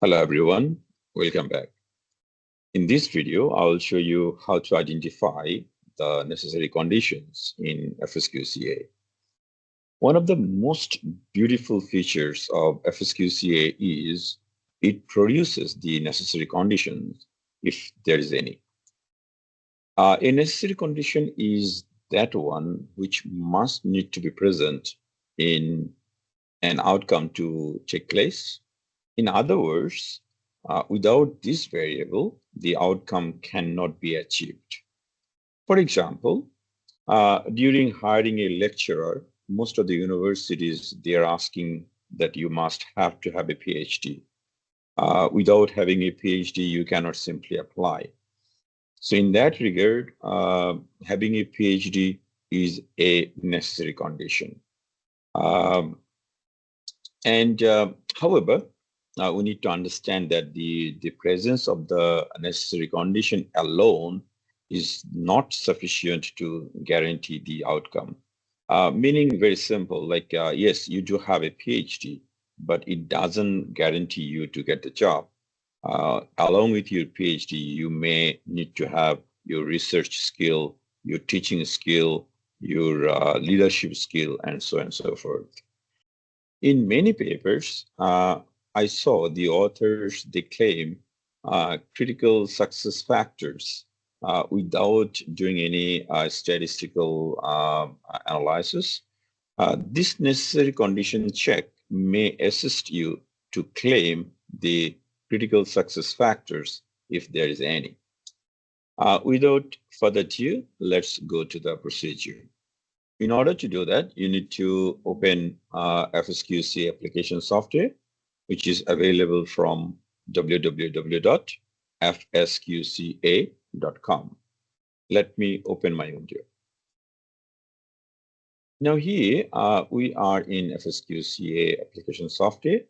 Hello everyone, welcome back. In this video, I will show you how to identify the necessary conditions in fsQCA. One of the most beautiful features of fsQCA is it produces the necessary conditions if there is any. A necessary condition is that one which must need to be present in an outcome to take place. In other words, without this variable, the outcome cannot be achieved. For example, during hiring a lecturer, most of the universities, they are asking that you must have to have a PhD. Without having a PhD, you cannot simply apply. So in that regard, having a PhD is a necessary condition. However, we need to understand that the presence of the necessary condition alone is not sufficient to guarantee the outcome. Meaning very simple, like yes, you do have a PhD, but it doesn't guarantee you to get the job. Along with your PhD, you may need to have your research skill, your teaching skill, your leadership skill, and so on and so forth. In many papers, I saw the authors, they claim critical success factors without doing any statistical analysis. This necessary condition check may assist you to claim the critical success factors if there is any. Without further ado, let's go to the procedure. In order to do that, you need to open fsQCA application software, which is available from www.fsQCA.com. Let me open my window. Now here we are in fsQCA application software.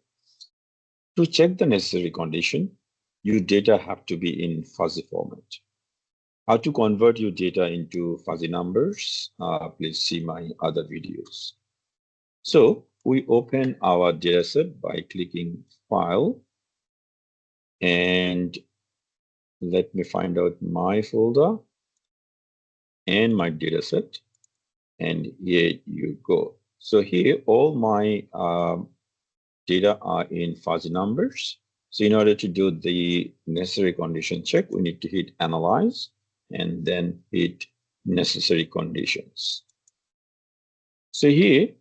To check the necessary condition, your data have to be in fuzzy format. How to convert your data into fuzzy numbers, please see my other videos. So we open our dataset by clicking File, and let me find out my folder and my dataset, and here you go. So here all my data are in fuzzy numbers. So in order to do the necessary condition check, we need to hit Analyze and then hit Necessary Conditions. So here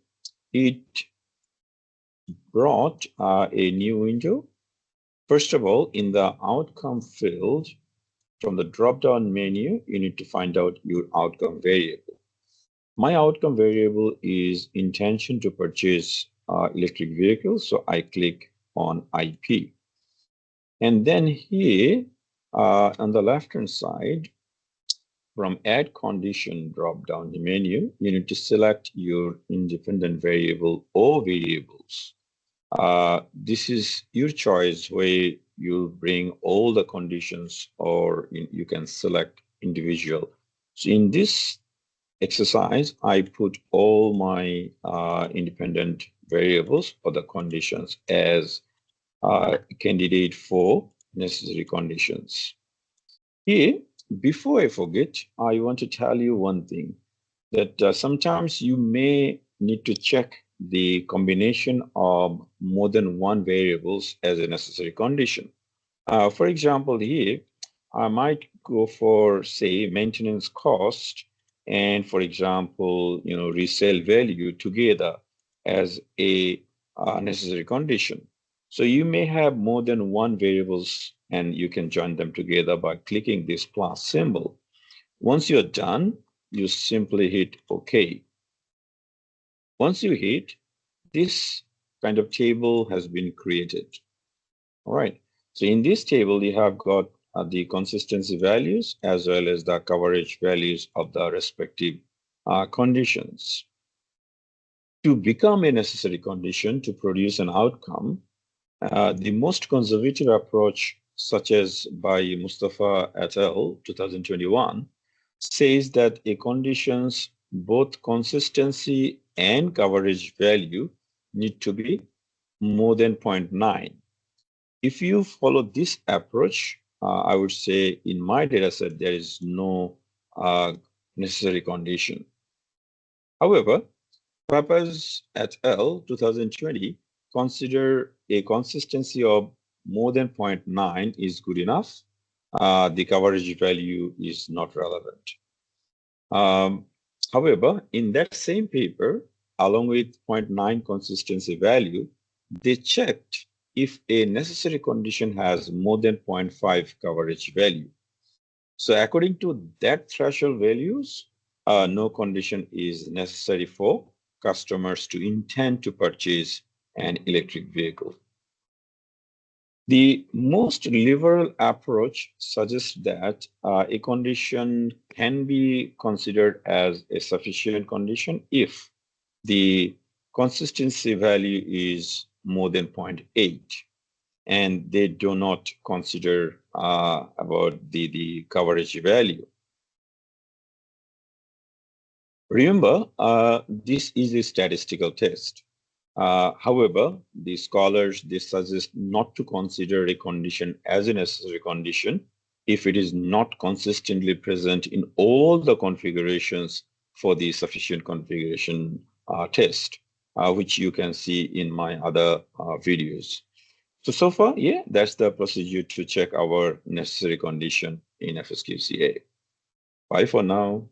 it brought a new window. First of all, in the outcome field, from the drop-down menu, you need to find out your outcome variable. My outcome variable is intention to purchase electric vehicles, so I click on IP. And then here on the left-hand side, from Add Condition drop-down menu, you need to select your independent variable or variables. This is your choice where you bring all the conditions, or you can select individual. So in this exercise, I put all my independent variables or the conditions as candidate for necessary conditions. Here, before I forget, I want to tell you one thing, that sometimes you may need to check the combination of more than one variables as a necessary condition. For example, here, I might go for, say, maintenance cost and, for example, resale value together as a necessary condition. So you may have more than one variables and you can join them together by clicking this plus symbol. Once you're done, you simply hit OK. Once you hit, this kind of table has been created. All right. So in this table, you have got the consistency values as well as the coverage values of the respective conditions. To become a necessary condition to produce an outcome, the most conservative approach, such as by Mustafa et al. 2021, says that a condition's both consistency and coverage value need to be more than 0.9. If you follow this approach, I would say in my data set, there is no necessary condition. However, Pappas et al. 2020 consider a consistency of more than 0.9 is good enough. The coverage value is not relevant. However, in that same paper, along with 0.9 consistency value, they checked if a necessary condition has more than 0.5 coverage value. So according to that threshold values, no condition is necessary for customers to intend to purchase an electric vehicle. The most liberal approach suggests that a condition can be considered as a sufficient condition if the consistency value is more than 0.8, and they do not consider about the coverage value. Remember, this is a statistical test. However, the scholars, they suggest not to consider a condition as a necessary condition if it is not consistently present in all the configurations for the sufficient configuration test, which you can see in my other videos. So far, yeah, that's the procedure to check our necessary condition in fsQCA. Bye for now.